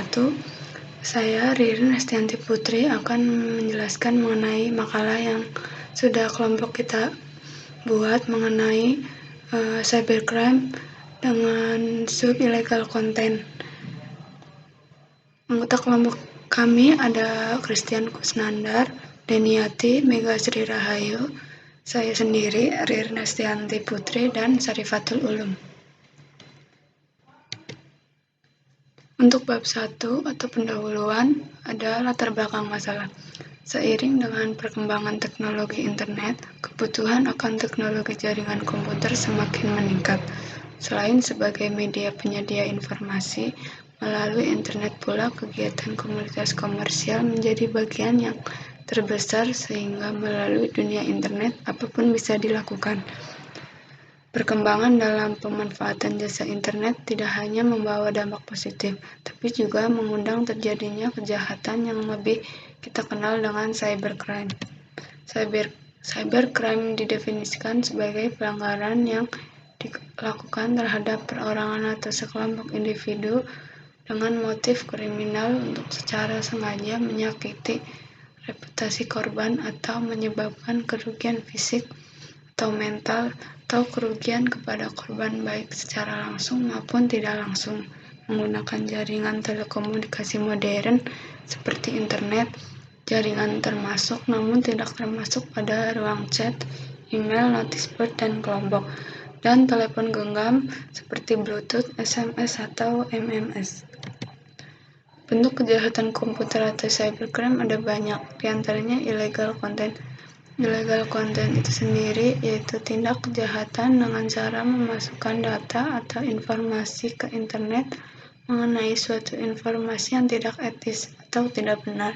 wabarakatuh. Saya Ririn Estianti Putri akan menjelaskan mengenai makalah yang sudah kelompok kita buat mengenai cybercrime dengan sub illegal content. Anggota kelompok kami ada Christian Kusnandar, Deniati, Mega Sri Rahayu, saya sendiri Ririn Estianti Putri, dan Syarifatul Ulum. Untuk bab 1 atau pendahuluan ada latar belakang masalah. Seiring dengan perkembangan teknologi internet, kebutuhan akan teknologi jaringan komputer semakin meningkat. Selain sebagai media penyedia informasi, melalui internet pula kegiatan komunitas komersial menjadi bagian yang terbesar sehingga melalui dunia internet apapun bisa dilakukan. Perkembangan dalam pemanfaatan jasa internet tidak hanya membawa dampak positif, tapi juga mengundang terjadinya kejahatan yang lebih kita kenal dengan cybercrime. Cybercrime didefinisikan sebagai pelanggaran yang dilakukan terhadap perorangan atau sekelompok individu dengan motif kriminal untuk secara sengaja menyakiti reputasi korban atau menyebabkan kerugian fisik atau mental atau kerugian kepada korban baik secara langsung maupun tidak langsung menggunakan jaringan telekomunikasi modern seperti internet, jaringan termasuk namun tidak termasuk pada ruang chat, email, notice board, dan kelompok, dan telepon genggam seperti Bluetooth, SMS, atau MMS. Bentuk kejahatan komputer atau cybercrime ada banyak, diantaranya illegal content. Illegal content itu sendiri yaitu tindak kejahatan dengan cara memasukkan data atau informasi ke internet mengenai suatu informasi yang tidak etis atau tidak benar,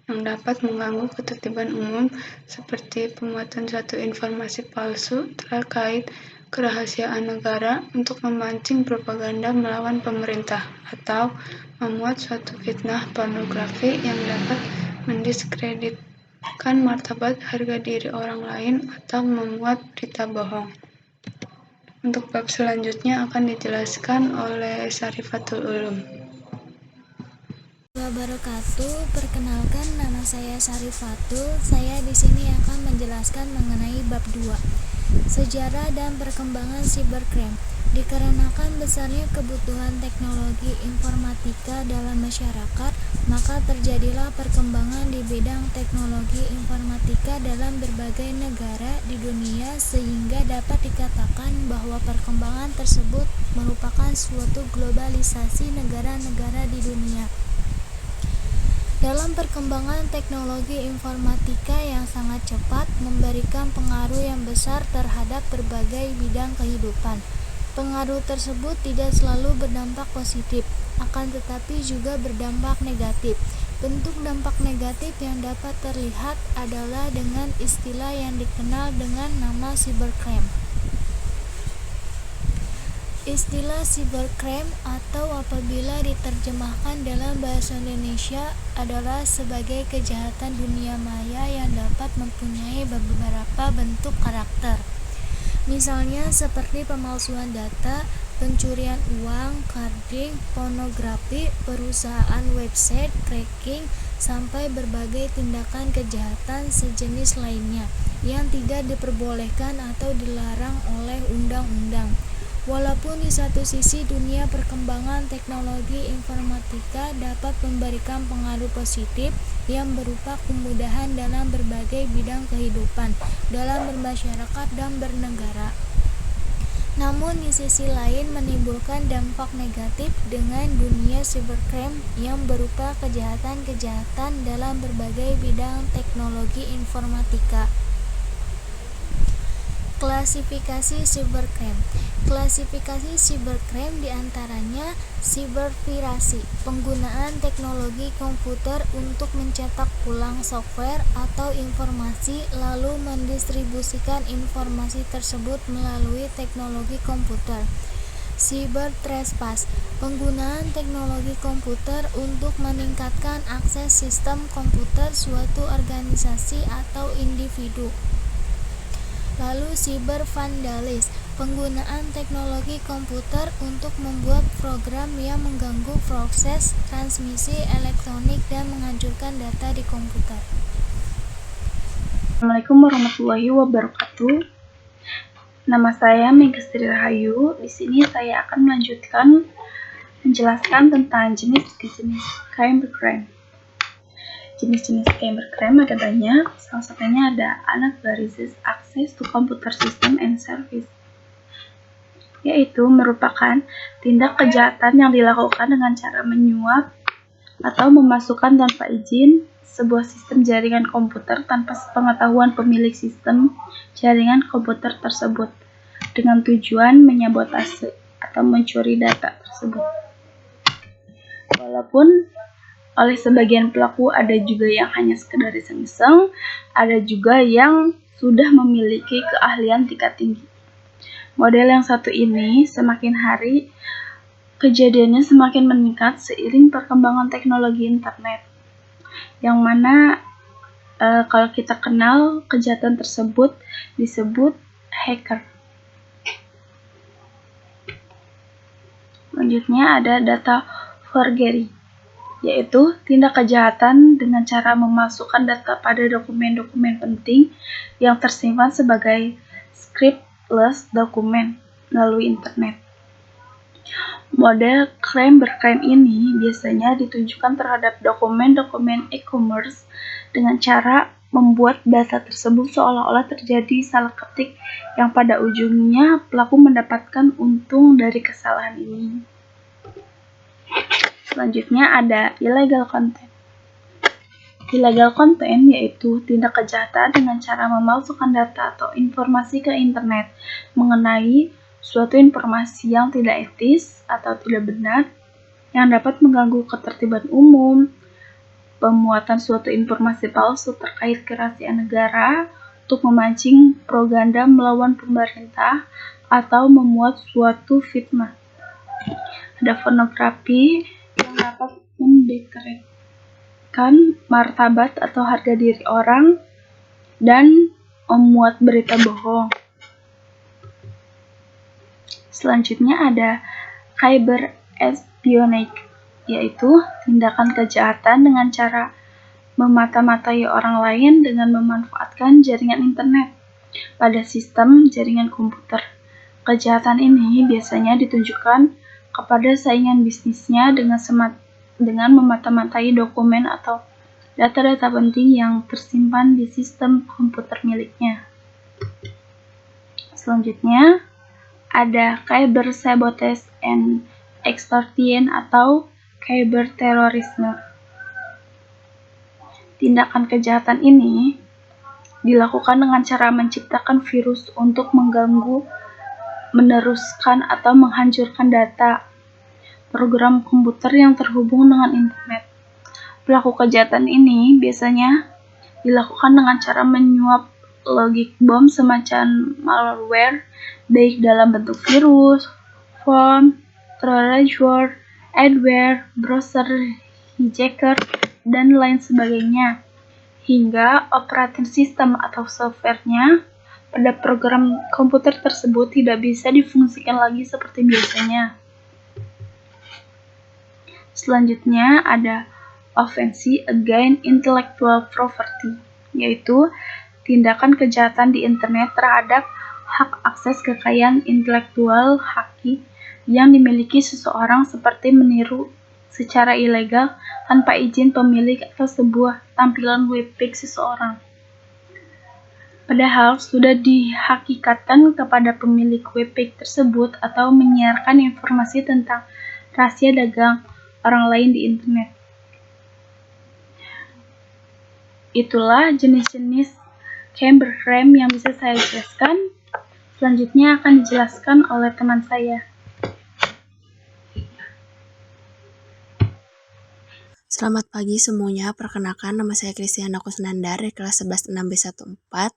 yang dapat mengganggu ketertiban umum seperti pemuatan suatu informasi palsu terkait kerahasiaan negara untuk memancing propaganda melawan pemerintah, atau memuat suatu fitnah pornografi yang dapat mendiskreditkan martabat harga diri orang lain atau memuat berita bohong. Untuk bab selanjutnya akan dijelaskan oleh Syarifatul Ulum. Wabarakatuh. Perkenalkan, nama saya Syarifatul. Saya di sini akan menjelaskan mengenai bab 2. Sejarah dan perkembangan cybercrime. Dikarenakan besarnya kebutuhan teknologi informatika dalam masyarakat, maka terjadilah perkembangan di bidang teknologi informatika dalam berbagai negara di dunia sehingga dapat dikatakan bahwa perkembangan tersebut merupakan suatu globalisasi negara-negara di dunia. Dalam perkembangan teknologi informatika yang sangat cepat memberikan pengaruh yang besar terhadap berbagai bidang kehidupan. Pengaruh tersebut tidak selalu berdampak positif, akan tetapi juga berdampak negatif. Bentuk dampak negatif yang dapat terlihat adalah dengan istilah yang dikenal dengan nama cybercrime. Istilah cybercrime atau apabila diterjemahkan dalam bahasa Indonesia adalah sebagai kejahatan dunia maya yang dapat mempunyai beberapa bentuk karakter. Misalnya seperti pemalsuan data, pencurian uang, carding, pornografi, perusahaan website, cracking, sampai berbagai tindakan kejahatan sejenis lainnya yang tidak diperbolehkan atau dilarang oleh undang-undang. Walaupun di satu sisi dunia perkembangan teknologi informatika dapat memberikan pengaruh positif yang berupa kemudahan dalam berbagai bidang kehidupan dalam bermasyarakat dan bernegara, namun di sisi lain menimbulkan dampak negatif dengan dunia cybercrime yang berupa kejahatan-kejahatan dalam berbagai bidang teknologi informatika. Klasifikasi cybercrime. Klasifikasi cybercrime diantaranya cyberpiracy, penggunaan teknologi komputer untuk mencetak ulang software atau informasi lalu mendistribusikan informasi tersebut melalui teknologi komputer. Cybertrespass, penggunaan teknologi komputer untuk meningkatkan akses sistem komputer suatu organisasi atau individu. Lalu cybervandalis, penggunaan teknologi komputer untuk membuat program yang mengganggu proses transmisi elektronik dan menghancurkan data di komputer. Assalamualaikum warahmatullahi wabarakatuh. Nama saya Megastri Rahayu. Di sini saya akan menjelaskan tentang jenis-jenis cybercrime. Jenis-jenis cybercrime ada banyak. Salah satunya ada unauthorized access to computer system and service, yaitu merupakan tindak kejahatan yang dilakukan dengan cara menyuap atau memasukkan tanpa izin sebuah sistem jaringan komputer tanpa sepengetahuan pemilik sistem jaringan komputer tersebut dengan tujuan menyabotase atau mencuri data tersebut. Walaupun oleh sebagian pelaku ada juga yang hanya sekedar iseng-iseng, ada juga yang sudah memiliki keahlian tingkat tinggi. Model yang satu ini semakin hari kejadiannya semakin meningkat seiring perkembangan teknologi internet, yang mana kalau kita kenal kejahatan tersebut disebut hacker. Selanjutnya ada data forgery, yaitu tindak kejahatan dengan cara memasukkan data pada dokumen-dokumen penting yang tersimpan sebagai scriptless dokumen melalui internet. Model cybercrime ini biasanya ditujukan terhadap dokumen-dokumen e-commerce dengan cara membuat data tersebut seolah-olah terjadi salah ketik yang pada ujungnya pelaku mendapatkan untung dari kesalahan ini. Selanjutnya ada illegal content. Illegal content yaitu tindak kejahatan dengan cara memalsukan data atau informasi ke internet mengenai suatu informasi yang tidak etis atau tidak benar yang dapat mengganggu ketertiban umum, pemuatan suatu informasi palsu terkait kerahasiaan negara untuk memancing propaganda melawan pemerintah atau memuat suatu fitnah. Ada pornografi yang dapat mendekreatkan martabat atau harga diri orang dan memuat berita bohong. Selanjutnya ada cyber espionage, yaitu tindakan kejahatan dengan cara memata-matai orang lain dengan memanfaatkan jaringan internet pada sistem jaringan komputer. Kejahatan ini biasanya ditujukan kepada saingan bisnisnya dengan memata-matai dokumen atau data-data penting yang tersimpan di sistem komputer miliknya. Selanjutnya ada cyber sabotage and extortion atau cyberterorisme. Tindakan kejahatan ini dilakukan dengan cara menciptakan virus untuk mengganggu, meneruskan atau menghancurkan data program komputer yang terhubung dengan internet. Pelaku kejahatan ini biasanya dilakukan dengan cara menyuap logic bomb semacam malware, baik dalam bentuk virus, form, trojan, adware, browser hijacker, dan lain sebagainya, hingga operating system atau softwarenya pada program komputer tersebut tidak bisa difungsikan lagi seperti biasanya. Selanjutnya ada offense against intellectual property, yaitu tindakan kejahatan di internet terhadap hak akses kekayaan intelektual haki yang dimiliki seseorang seperti meniru secara ilegal tanpa izin pemilik atau sebuah tampilan webpage seseorang. Padahal sudah dihakikatkan kepada pemilik webpage tersebut atau menyiarkan informasi tentang rahasia dagang orang lain di internet. Itulah jenis-jenis cybercrime yang bisa saya jelaskan. Selanjutnya akan dijelaskan oleh teman saya. Selamat pagi semuanya, perkenalkan nama saya Kristiana Kusnandar dari kelas 11 6B14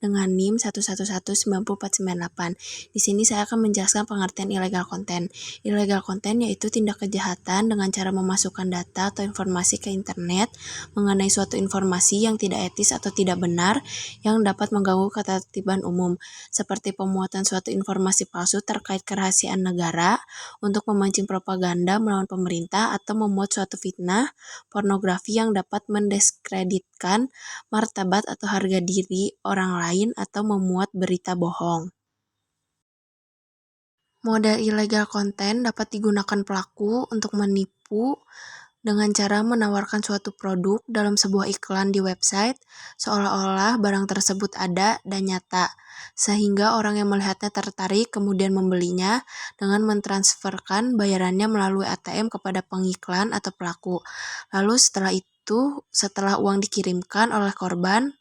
dengan NIM 1119048. Di sini saya akan menjelaskan pengertian illegal content. Illegal content yaitu tindak kejahatan dengan cara memasukkan data atau informasi ke internet mengenai suatu informasi yang tidak etis atau tidak benar yang dapat mengganggu ketertiban umum, seperti pemuatan suatu informasi palsu terkait kerahasiaan negara untuk memancing propaganda melawan pemerintah atau memuat suatu fitnah, pornografi yang dapat mendiskreditkan martabat atau harga diri orang lain atau memuat berita bohong. Model illegal content dapat digunakan pelaku untuk menipu dengan cara menawarkan suatu produk dalam sebuah iklan di website seolah-olah barang tersebut ada dan nyata, sehingga orang yang melihatnya tertarik kemudian membelinya dengan mentransferkan bayarannya melalui ATM kepada pengiklan atau pelaku. Lalu setelah uang dikirimkan oleh korban,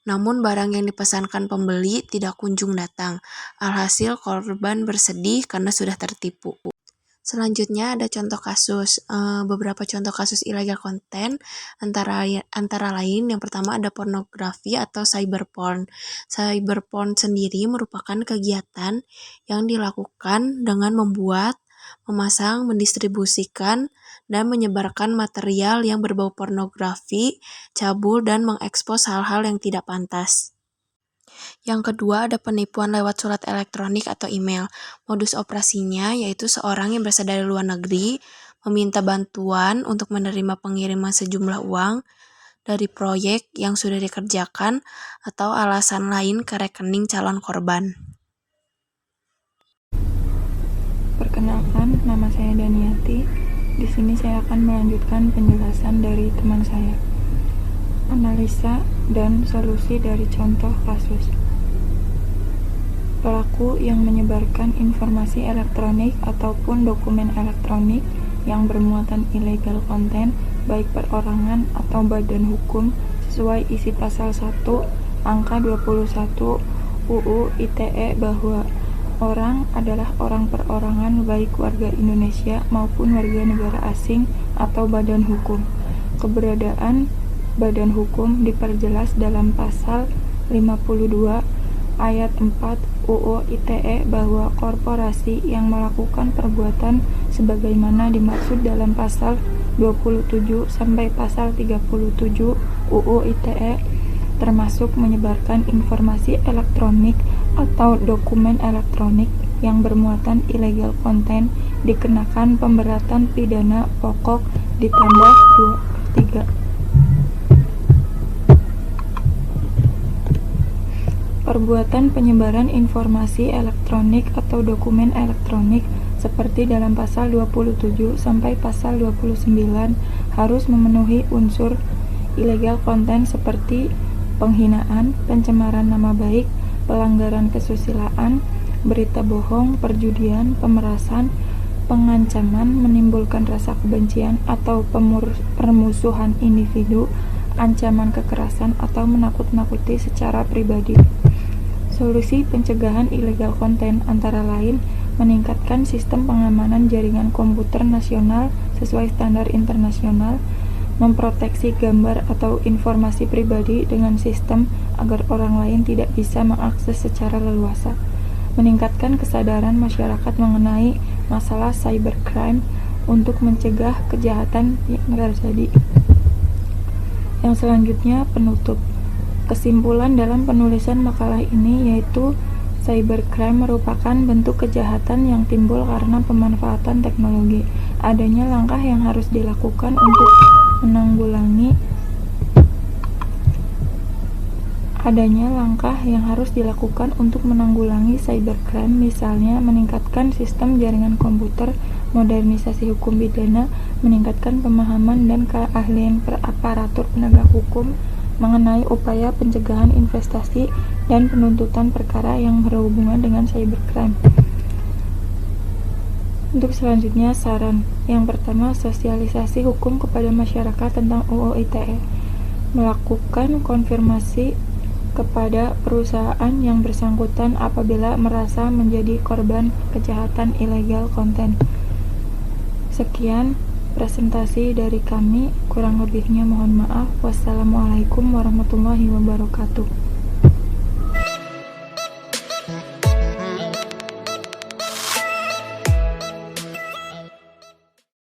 namun barang yang dipesankan pembeli tidak kunjung datang. Alhasil korban bersedih karena sudah tertipu. Selanjutnya ada contoh kasus, beberapa contoh kasus illegal content antara lain yang pertama ada pornografi atau cyberporn. Cyberporn sendiri merupakan kegiatan yang dilakukan dengan membuat, memasang, mendistribusikan, dan menyebarkan material yang berbau pornografi, cabul, dan mengekspos hal-hal yang tidak pantas. Yang kedua ada penipuan lewat surat elektronik atau email. Modus operasinya yaitu seorang yang berasal dari luar negeri meminta bantuan untuk menerima pengiriman sejumlah uang dari proyek yang sudah dikerjakan atau alasan lain ke rekening calon korban. Perkenalkan, nama saya Daniati. Di sini saya akan melanjutkan penjelasan dari teman saya. Analisa dan solusi dari contoh kasus. Pelaku yang menyebarkan informasi elektronik ataupun dokumen elektronik yang bermuatan illegal content baik perorangan atau badan hukum sesuai isi pasal 1 angka 21 UU ITE bahwa orang adalah orang perorangan baik warga Indonesia maupun warga negara asing atau badan hukum. Keberadaan badan hukum diperjelas dalam pasal 52 ayat 4 UU ITE bahwa korporasi yang melakukan perbuatan sebagaimana dimaksud dalam pasal 27 sampai pasal 37 UU ITE termasuk menyebarkan informasi elektronik atau dokumen elektronik yang bermuatan illegal content dikenakan pemberatan pidana pokok ditambah 2/3. Perbuatan penyebaran informasi elektronik atau dokumen elektronik seperti dalam pasal 27 sampai pasal 29 harus memenuhi unsur illegal content seperti penghinaan, pencemaran nama baik, pelanggaran kesusilaan, berita bohong, perjudian, pemerasan, pengancaman, menimbulkan rasa kebencian atau permusuhan individu, ancaman kekerasan atau menakut-nakuti secara pribadi. Solusi pencegahan illegal content antara lain meningkatkan sistem pengamanan jaringan komputer nasional sesuai standar internasional, memproteksi gambar atau informasi pribadi dengan sistem agar orang lain tidak bisa mengakses secara leluasa, meningkatkan kesadaran masyarakat mengenai masalah cybercrime untuk mencegah kejahatan yang terjadi. Yang selanjutnya penutup. Kesimpulan dalam penulisan makalah ini yaitu cybercrime merupakan bentuk kejahatan yang timbul karena pemanfaatan teknologi. Adanya langkah yang harus dilakukan untuk menanggulangi cybercrime, misalnya meningkatkan sistem jaringan komputer, modernisasi hukum pidana, meningkatkan pemahaman dan keahlian aparatur penegak hukum mengenai upaya pencegahan investasi dan penuntutan perkara yang berhubungan dengan cybercrime. Untuk selanjutnya saran. Yang pertama, sosialisasi hukum kepada masyarakat tentang UU ITE. Melakukan konfirmasi kepada perusahaan yang bersangkutan apabila merasa menjadi korban kejahatan illegal content. Sekian, presentasi dari kami. Kurang lebihnya mohon maaf. Wassalamualaikum warahmatullahi wabarakatuh.